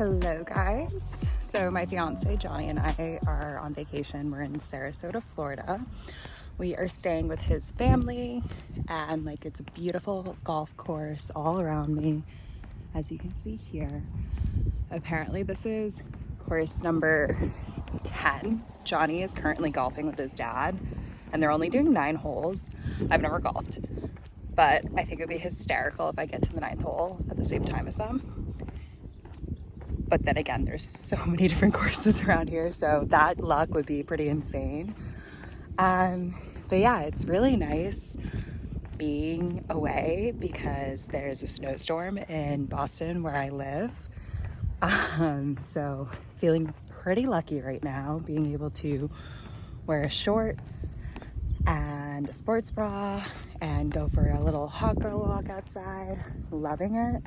Hello guys. So my fiance Johnny and I are on vacation. We're in Sarasota, Florida. We are staying with his family and like it's a beautiful golf course all around me, as you can see here. Apparently this is course number 10. Johnny is currently golfing with his dad and they're only doing 9 holes. I've never golfed, but I think it would be hysterical if I get to the 9th hole at the same time as them. But then again, there's so many different courses around here, so that luck would be pretty insane. But yeah, it's really nice being away because there's a snowstorm in Boston where I live. So feeling pretty lucky right now, being able to wear shorts and a sports bra and go for a little hot girl walk outside. Loving it.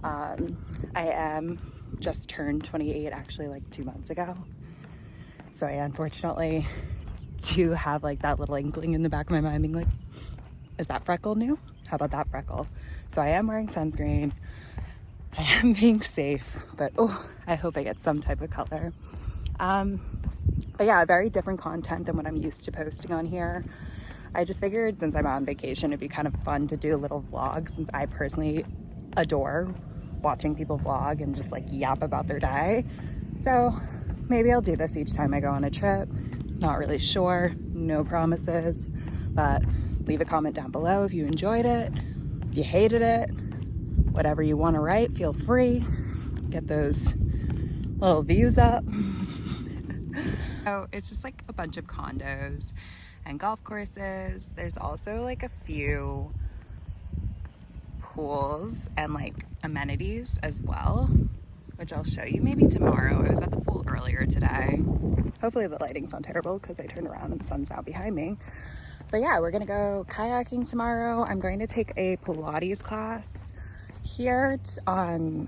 I am just turned 28 actually like 2 months ago, so I unfortunately do have like that little inkling in the back of my mind being like, is that freckle new? How about that freckle? So I am wearing sunscreen, I am being safe, but I hope I get some type of color. But yeah, very different content than what I'm used to posting on here. I just figured since I'm on vacation it'd be kind of fun to do a little vlog, since I personally adore watching people vlog and just like yap about their day. So maybe I'll do this each time I go on a trip. Not really sure, no promises, but leave a comment down below if you enjoyed it, if you hated it, whatever you want to write, feel free. Get those little views up. So it's just like a bunch of condos and golf courses. There's also like a few pools and like amenities as well, which I'll show you maybe tomorrow. I was at the pool earlier today. Hopefully the lighting's not terrible because I turned around and the sun's now behind me. But yeah, we're gonna go kayaking tomorrow. I'm going to take a Pilates class here on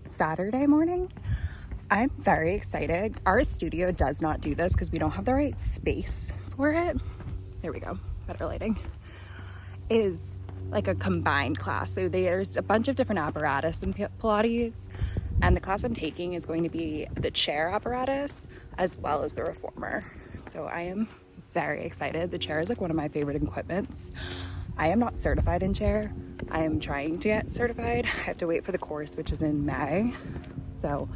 Saturday morning. I'm very excited. Our studio does not do this because we don't have the right space for it. There we go, better lighting. Is like a combined class. So there's a bunch of different apparatus in Pilates, and the class I'm taking is going to be the chair apparatus as well as the reformer. So I am very excited. The chair is like one of my favorite equipments. I am not certified in chair. I am trying to get certified. I have to wait for the course, which is in May. So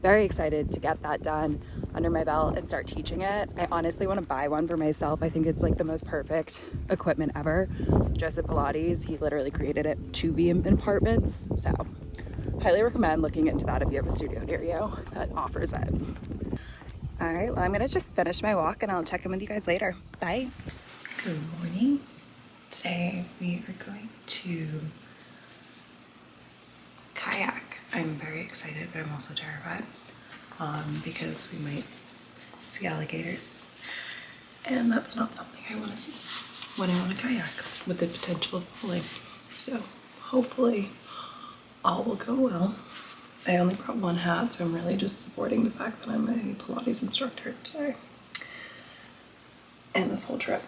very excited to get that done under my belt and start teaching it. I honestly want to buy one for myself. I think it's like the most perfect equipment ever. Joseph Pilates, he literally created it to be in apartments. So highly recommend looking into that if you have a studio near you that offers it. All right, well, I'm gonna just finish my walk and I'll check in with you guys later. Bye. Good morning. Today we are going to kayak. I'm very excited, but I'm also terrified because we might see alligators, and that's not something I want to see when I want to kayak with the potential of falling. So hopefully all will go well. I only brought one hat, so I'm really just supporting the fact that I'm a Pilates instructor today and this whole trip.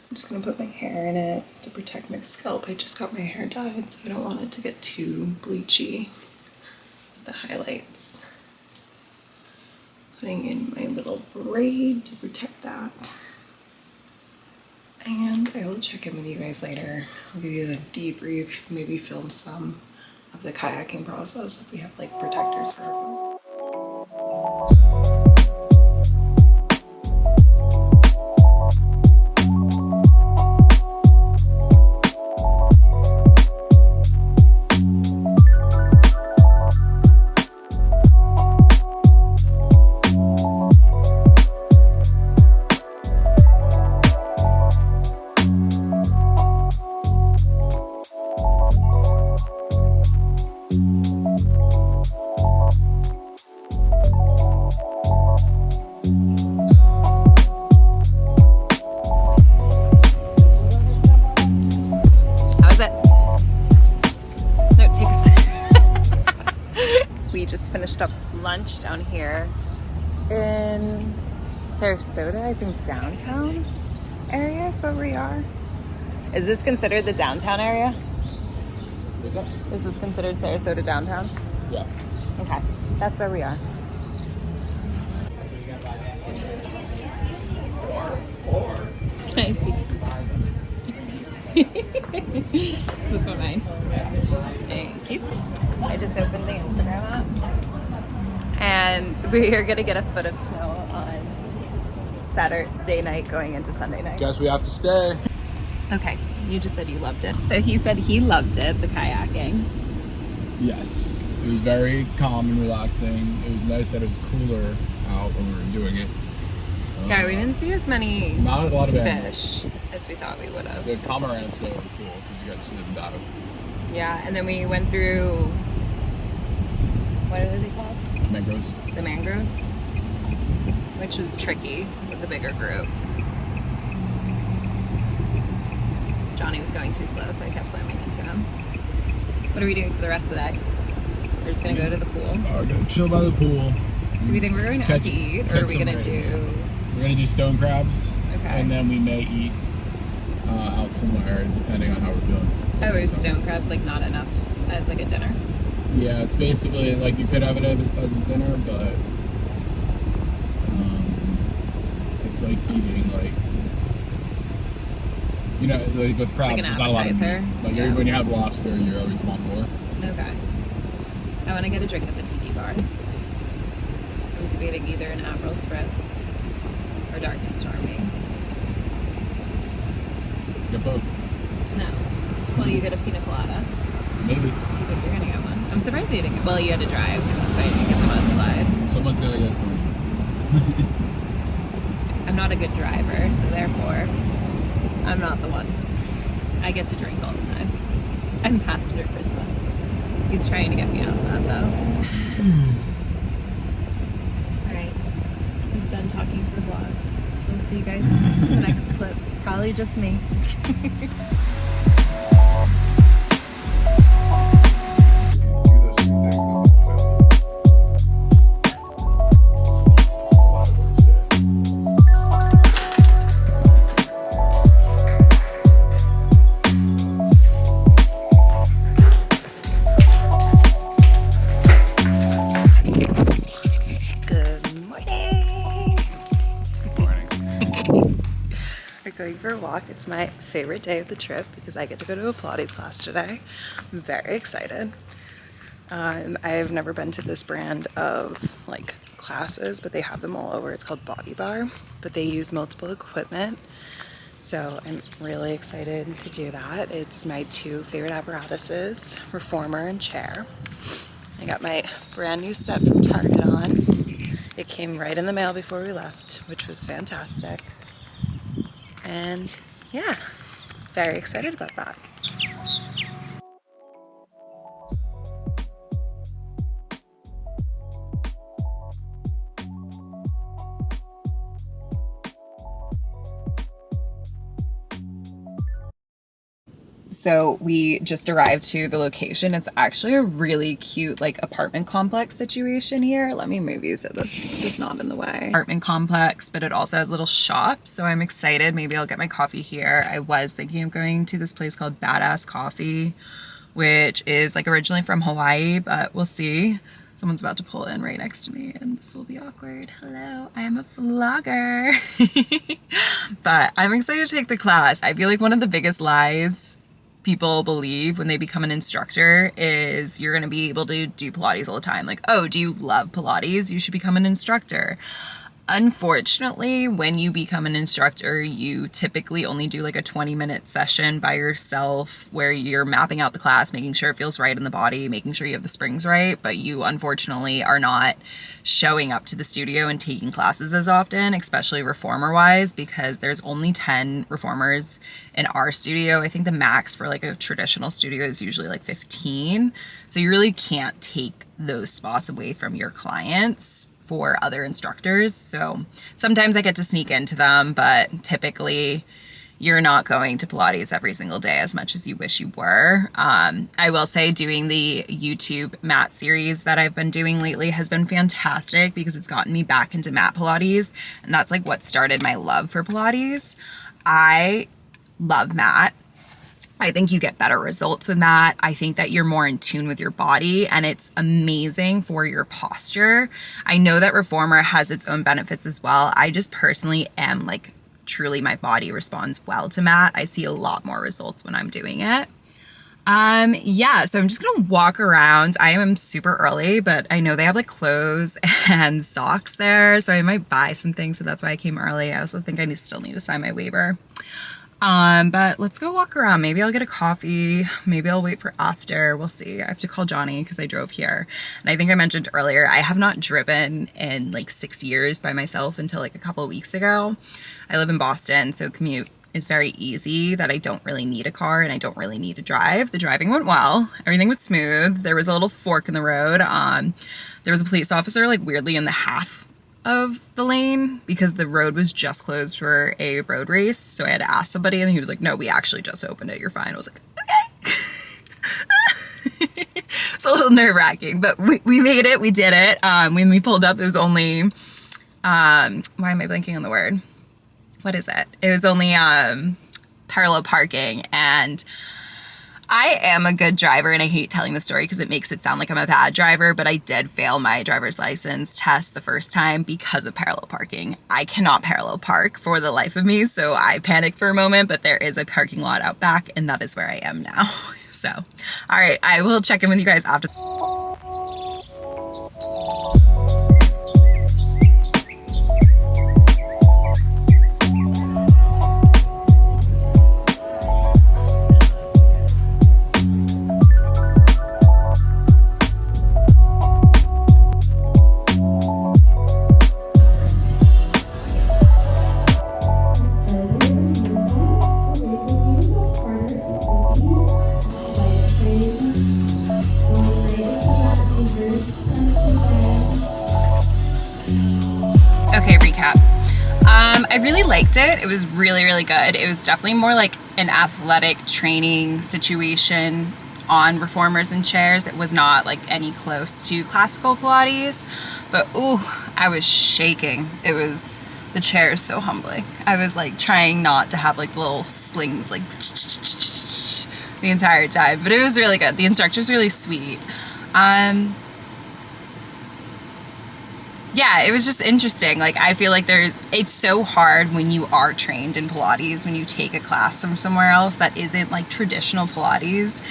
I'm just gonna put my hair in it to protect my scalp. I just got my hair dyed, so I don't want it to get too bleachy with the highlights. Putting in my little braid to protect that. And I will check in with you guys later. I'll give you a debrief, maybe film some of the kayaking process if we have like protectors for our phone. We just finished up lunch down here in Sarasota, I think downtown area is where we are. Is this considered the downtown area? Is this considered Sarasota downtown? Yeah. Okay, that's where we are. I see. Is this one mine? Thank you. I just opened the Instagram app. And we are going to get a foot of snow on Saturday night going into Sunday night. Guess we have to stay. Okay, you just said you loved it. So he said he loved it, the kayaking. Yes. It was very calm and relaxing. It was nice that it was cooler out when we were doing it. Yeah, we didn't see as many Not a lot of fish animals. as we thought we would have. The cormorants though were cool because you got slipped out of. Yeah, and then we went through, what are they called? Mangroves. The mangroves, which was tricky with the bigger group. Johnny was going too slow, so I kept slamming into him. What are we doing for the rest of the day? We're just gonna go to the pool. We're gonna chill by the pool. Do we think we're going out to eat, or are we gonna do? We're gonna do stone crabs, Okay. and then we may eat out somewhere depending on how we're feeling. Oh, is stone crabs like not enough as like a dinner? Yeah, it's basically like you could have it as a dinner, but it's like eating like, you know, like with crabs, like an there's not a lot of appetizer. meat. Like Yeah. when you have lobster, you always want more. Okay. I want to get a drink at the tiki bar. I'm debating either an Aperol Spritz or Dark and Stormy. Get both. No. Well, you get a pina colada. Maybe. Do you think you're gonna get one? I'm surprised you didn't. Well, you had to drive, so that's why you didn't get the mudslide. Someone's gonna get some. I'm not a good driver, so therefore, I'm not the one. I get to drink all the time. I'm passenger princess. He's trying to get me out of that, though. All right. He's done talking to the vlog. So we'll see you guys in the next clip. Probably just me. Going for a walk. It's my favorite day of the trip because I get to go to a Pilates class today. I'm very excited. I've never been to this brand of like classes, but they have them all over. It's called Body Bar, but they use multiple equipment. So I'm really excited to do that. It's my two favorite apparatuses, reformer and chair. I got my brand new set from Target on. It came right in the mail before we left, which was fantastic. And yeah, very excited about that. So we just arrived to the location. It's actually a really cute like apartment complex situation here. Let me move you so this is not in the way. Apartment complex, but it also has little shops. So I'm excited. Maybe I'll get my coffee here. I was thinking of going to this place called Badass Coffee, which is like originally from Hawaii, but we'll see. Someone's about to pull in right next to me and this will be awkward. Hello, I am a vlogger. But I'm excited to take the class. I feel like one of the biggest lies people believe when they become an instructor is you're going to be able to do Pilates all the time. Like, oh, do you love Pilates? You should become an instructor. Unfortunately, when you become an instructor, you typically only do like a 20-minute session by yourself where you're mapping out the class, making sure it feels right in the body, making sure you have the springs right, but you unfortunately are not showing up to the studio and taking classes as often, especially reformer-wise, because there's only 10 reformers in our studio. I think the max for like a traditional studio is usually like 15. So you really can't take those spots away from your clients for other instructors. So sometimes I get to sneak into them, but typically you're not going to Pilates every single day as much as you wish you were. I will say doing the YouTube mat series that I've been doing lately has been fantastic because it's gotten me back into mat Pilates. And that's like what started my love for Pilates. I love mat. I think you get better results with that. I think that you're more in tune with your body, and it's amazing for your posture. I know that reformer has its own benefits as well. I just personally am like, truly my body responds well to mat. I see a lot more results when I'm doing it. Yeah, so I'm just gonna walk around. I am super early, but I know they have like clothes and socks there, so I might buy some things, so that's why I came early. I also think I still need to sign my waiver. But let's go walk around. Maybe I'll get a coffee. Maybe I'll wait for after. We'll see. I have to call Johnny because I drove here. And I think I mentioned earlier, I have not driven in like 6 years by myself until like a couple of weeks ago. I live in Boston, so commute is very easy, that I don't really need a car and I don't really need to drive. The driving went well. Everything was smooth. There was a little fork in the road. There was a police officer like weirdly in the half of the lane because the road was just closed for a road race. So I had to ask somebody and he was like, no, we actually just opened it. You're fine. I was like, okay. It's a little nerve wracking, but we made it. We did it. When we pulled up, it was only, why am I blanking on the word? What is it? It was only parallel parking, and I am a good driver, and I hate telling the story because it makes it sound like I'm a bad driver, but I did fail my driver's license test the first time because of parallel parking. I cannot parallel park for the life of me, so I panicked for a moment, but there is a parking lot out back, and that is where I am now. So, all right, I will check in with you guys after. Okay, recap. I really liked it. It was really, really good. It was definitely more like an athletic training situation on reformers and chairs. It was not like any close to classical Pilates, but ooh, I was shaking. The chair is so humbling. I was like trying not to have like little slings like the entire time, but it was really good. The instructor's really sweet. Yeah, it was just interesting. Like, I feel like it's so hard when you are trained in Pilates, when you take a class from somewhere else that isn't like traditional Pilates.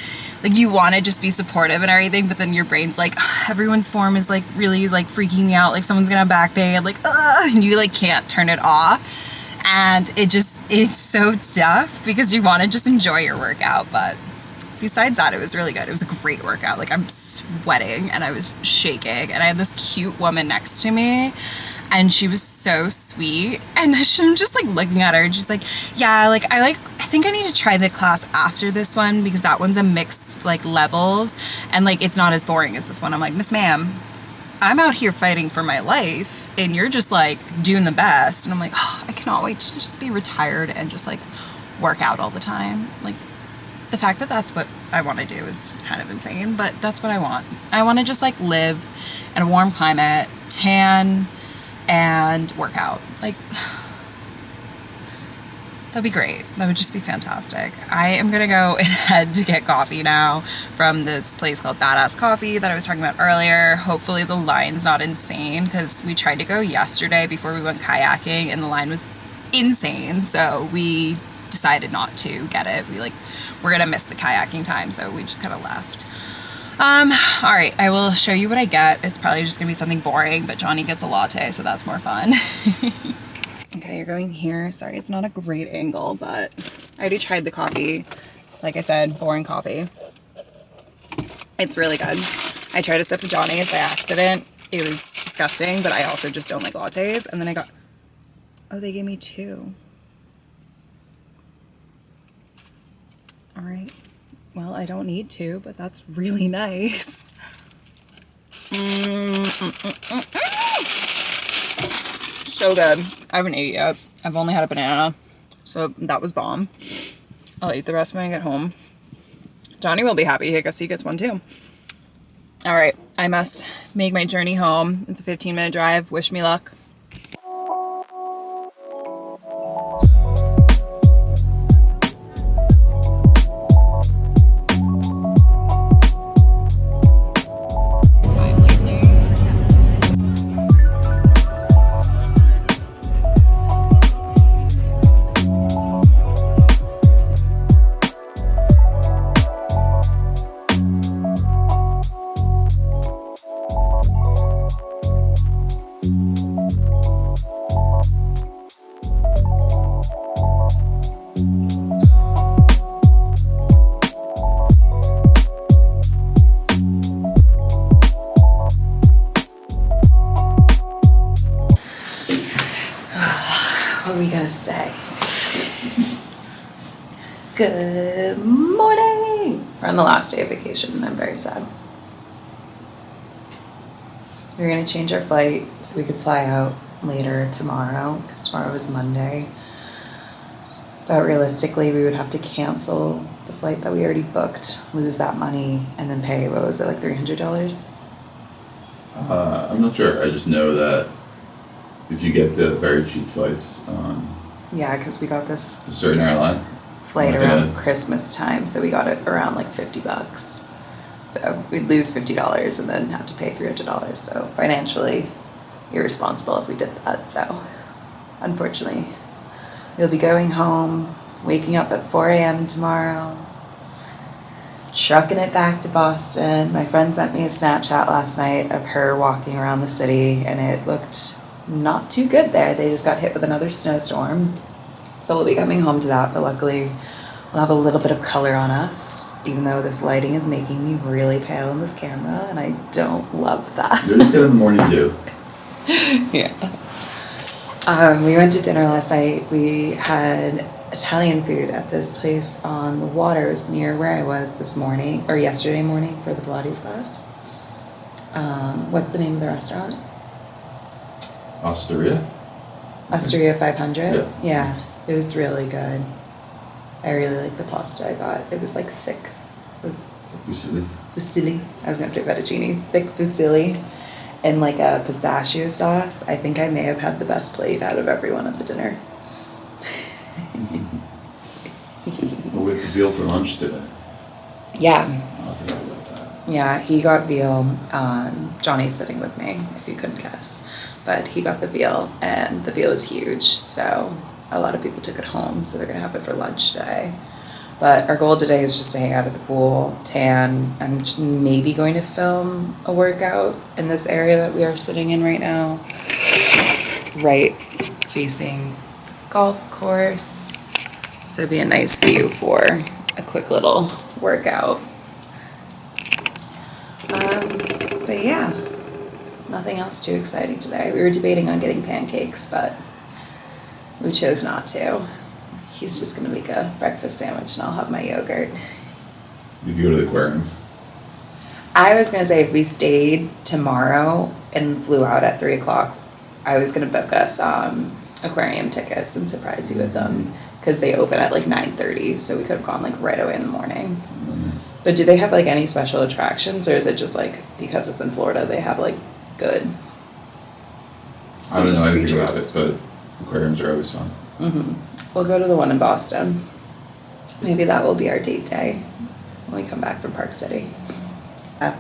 Like, you want to just be supportive and everything, but then your brain's like, everyone's form is like really like freaking me out. Like, someone's gonna have back pain. Like, and you like can't turn it off. And it's so tough because you want to just enjoy your workout, but besides that, it was really good. It was a great workout. Like, I'm sweating and I was shaking, and I had this cute woman next to me and she was so sweet, and I'm just like looking at her and she's like, yeah, like I think I need to try the class after this one because that one's a mixed like levels and like it's not as boring as this one. I'm like, Miss Ma'am, I'm out here fighting for my life and you're just like doing the best. And I'm like, oh, I cannot wait to just be retired and just like work out all the time. Like, the fact that that's what I want to do is kind of insane, but that's what I want. I want to just like live in a warm climate, tan, and work out. Like, that'd be great. That would just be fantastic. I am gonna go and head to get coffee now from this place called Badass Coffee that I was talking about earlier. Hopefully the line's not insane because we tried to go yesterday before we went kayaking and the line was insane. So we decided not to get it. We're gonna miss the kayaking time, so we just kind of left. All right, I will show you what I get. It's probably just gonna be something boring, but Johnny gets a latte, so that's more fun. Okay, you're going here. Sorry, it's not a great angle, but I already tried the coffee. Like I said, boring coffee. It's really good. I tried a sip of Johnny's by accident. It was disgusting, but I also just don't like lattes. And then I got, oh, they gave me 2. All right. Well, I don't need to, but that's really nice. So good. I haven't ate yet. I've only had a banana, so that was bomb. I'll eat the rest when I get home. Johnny will be happy. I guess he gets one too. All right. I must make my journey home. It's a 15-minute drive. Wish me luck. Good morning! We're on the last day of vacation and I'm very sad. We're gonna change our flight so we could fly out later tomorrow, because tomorrow is Monday. But realistically, we would have to cancel the flight that we already booked, lose that money, and then pay, what was it, like $300? I'm not sure. I just know that if you get the very cheap flights on Yeah, because we got this a certain airline, flight Okay. around Christmas time, so we got it around like $50. So we'd lose $50 and then have to pay $300. So financially irresponsible if we did that. So unfortunately, we'll be going home, waking up at 4 a.m. tomorrow, trucking it back to Boston. My friend sent me a Snapchat last night of her walking around the city, and it looked not too good there. They just got hit with another snowstorm. So we'll be coming home to that, but luckily we'll have a little bit of color on us, even though this lighting is making me really pale in this camera, and I don't love that. you're just good in the morning too. Yeah. We went to dinner last night. We had Italian food at this place on the water. It was near where I was this morning, or yesterday morning, for the Pilates class. What's the name of the restaurant? Osteria? Osteria 500? Yeah. It was really good. I really liked the pasta I got. It was like thick. It was Fusilli. fusilli. I was gonna say fettuccine. Thick fusilli and like a pistachio sauce. I think I may have had the best plate out of everyone at the dinner. Well, we have the veal for lunch today. Yeah. Oh, I forgot about that. Yeah, he got veal. Johnny's sitting with me, if you couldn't guess. But he got the veal, and the veal is huge, so a lot of people took it home, so they're going to have it for lunch today. But our goal today is just to hang out at the pool, tan. I'm maybe going to film a workout in this area that we are sitting in right now. It's right facing golf course, so it'd be a nice view for a quick little workout. But yeah, nothing else too exciting today. We were debating on getting pancakes, but we chose not to. He's just gonna make a breakfast sandwich and I'll have my yogurt. If you go to the aquarium. I was gonna say if we stayed tomorrow and flew out at 3 o'clock, I was gonna book us aquarium tickets and surprise you with them, because they open at like 9:30, so we could have gone like right away in the morning. Nice. But do they have like any special attractions, or is it just like because it's in Florida they have like good I don't know anything about creatures? it, but aquariums are always fun. We'll go to the one in Boston. Maybe that will be our date day when we come back from Park City. I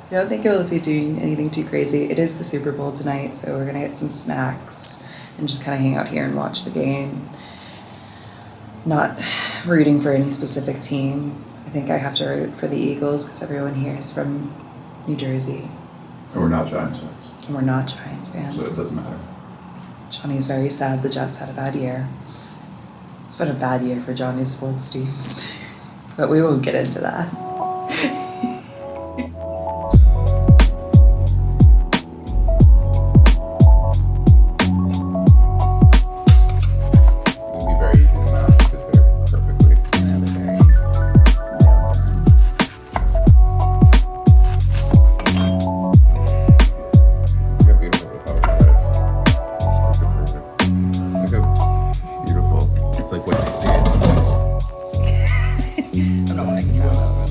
don't think we'll be doing anything too crazy. It is the Super Bowl tonight, so we're gonna get some snacks and just kind of hang out here and watch the game. Not rooting for any specific team. I think I have to root for the Eagles because everyone here is from New Jersey, And we're not Giants fans, and we're not Giants fans. so it doesn't matter. Johnny's very sad the Jets had a bad year. It's been a bad year for Johnny's sports teams, but we won't get into that. It would be very easy to mount because they're perfectly. Yeah, they're very well done. Look how beautiful this outfit is. Look how beautiful. It's like what you see it. I'm not wanting to sound that way.